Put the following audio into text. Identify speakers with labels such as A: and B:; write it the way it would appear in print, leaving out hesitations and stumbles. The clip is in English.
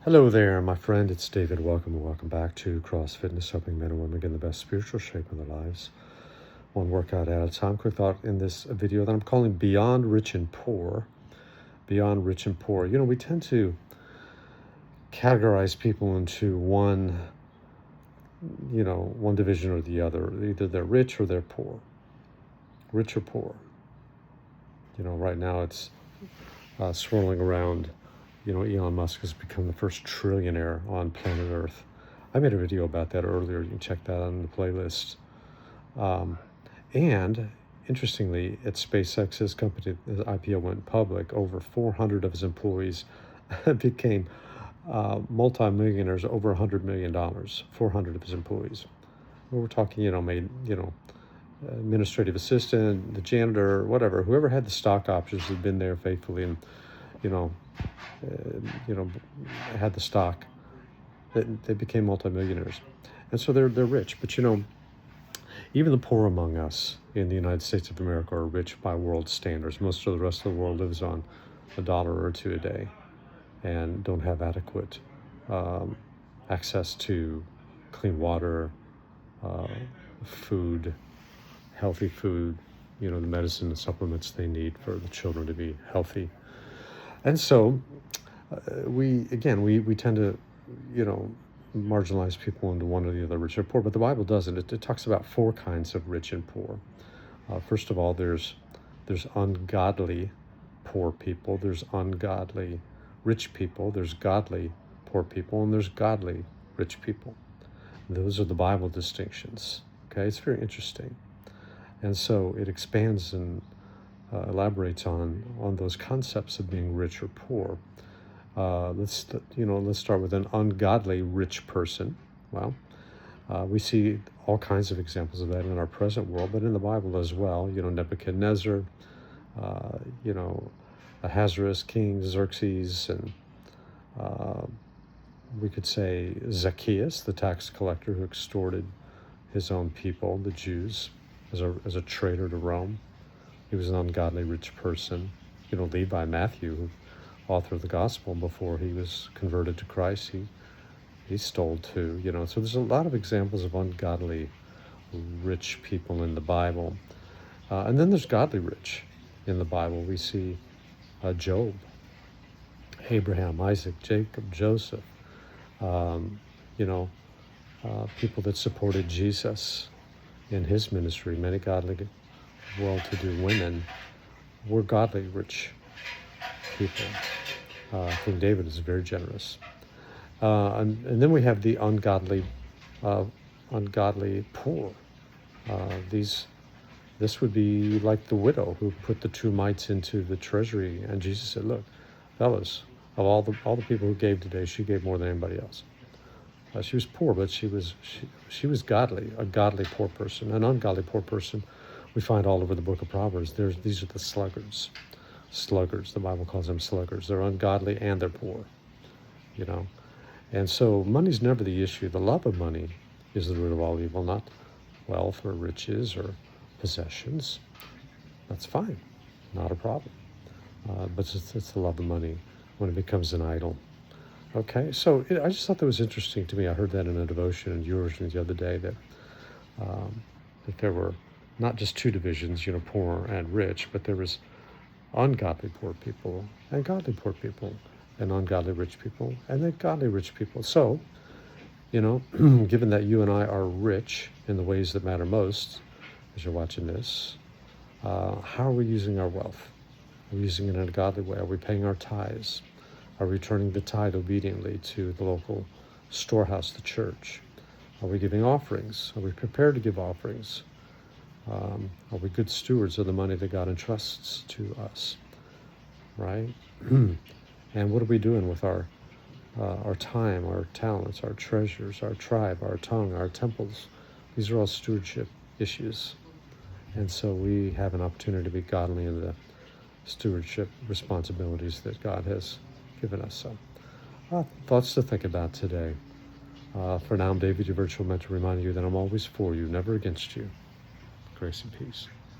A: Hello there, my friend. It's David. Welcome back to Cross Fitness, helping men and women get in the best spiritual shape of their lives, one workout at a time. Quick thought in this video that I'm calling Beyond Rich and Poor. Beyond Rich and Poor. You know, we tend to categorize people into one division or the other. Either they're rich or they're poor. Rich or poor. You know, right now it's swirling around. You know, Elon Musk has become the first trillionaire on planet Earth. I made a video about that earlier. You can check that on the playlist. And interestingly, at SpaceX, his company, his IPO went public. Over 400 of his employees became multimillionaires, over $100 million. 400 of his employees. We're talking, administrative assistant, the janitor, whatever. Whoever had the stock options had been there faithfully and, had the stock, they became multimillionaires. And so they're rich. But, even the poor among us in the United States of America are rich by world standards. Most of the rest of the world lives on $1 or $2 a day and don't have adequate access to clean water, food, healthy food, the medicine and supplements they need for the children to be healthy. And so we tend to, marginalize people into one or the other, rich or poor, but the Bible doesn't. It talks about four kinds of rich and poor. First of all, there's ungodly poor people, there's ungodly rich people, there's godly poor people, and there's godly rich people. Those are the Bible distinctions. Okay, it's very interesting. And so it expands and elaborates on those concepts of being rich or poor. Let's start with an ungodly rich person. Well, we see all kinds of examples of that in our present world, but in the Bible as well. Nebuchadnezzar, Ahasuerus, King Xerxes, and we could say Zacchaeus, the tax collector who extorted his own people, the Jews, as a traitor to Rome. He was an ungodly rich person. Levi, Matthew, who author of the gospel, before he was converted to Christ, he stole too. So there's a lot of examples of ungodly rich people in the Bible. And then there's godly rich in the Bible. We see Job, Abraham, Isaac, Jacob, Joseph, people that supported Jesus in his ministry. Many godly, well-to-do women were godly rich people. King David is very generous. And then we have the ungodly poor. This would be like the widow who put the 2 mites into the treasury, and Jesus said, "Look, fellas, of all the people who gave today, she gave more than anybody else." She was poor, but she was godly, a godly poor person. An ungodly poor person we find all over the book of Proverbs. These are the sluggards. Sluggards, the Bible calls them sluggards. They're ungodly and they're poor, And so money's never the issue. The love of money is the root of all evil, not wealth or riches or possessions. That's fine, not a problem. But it's the love of money when it becomes an idol. Okay, so I just thought that was interesting to me. I heard that in a devotion in YouVersion the other day, that there were not just 2 divisions, poor and rich, but there was ungodly poor people and godly poor people, and ungodly rich people and then godly rich people. So, given that you and I are rich in the ways that matter most, as you're watching this, how are we using our wealth? Are we using it in a godly way? Are we paying our tithes? Are we returning the tithe obediently to the local storehouse, the church? Are we giving offerings? Are we prepared to give offerings? Are we good stewards of the money that God entrusts to us, right? And what are we doing with our time, our talents, our treasures, our tribe, our tongue, our temples? These are all stewardship issues. And so we have an opportunity to be godly in the stewardship responsibilities that God has given us. So, thoughts to think about today. For now, I'm David, your virtual mentor, reminding you that I'm always for you, never against you. Grace and peace.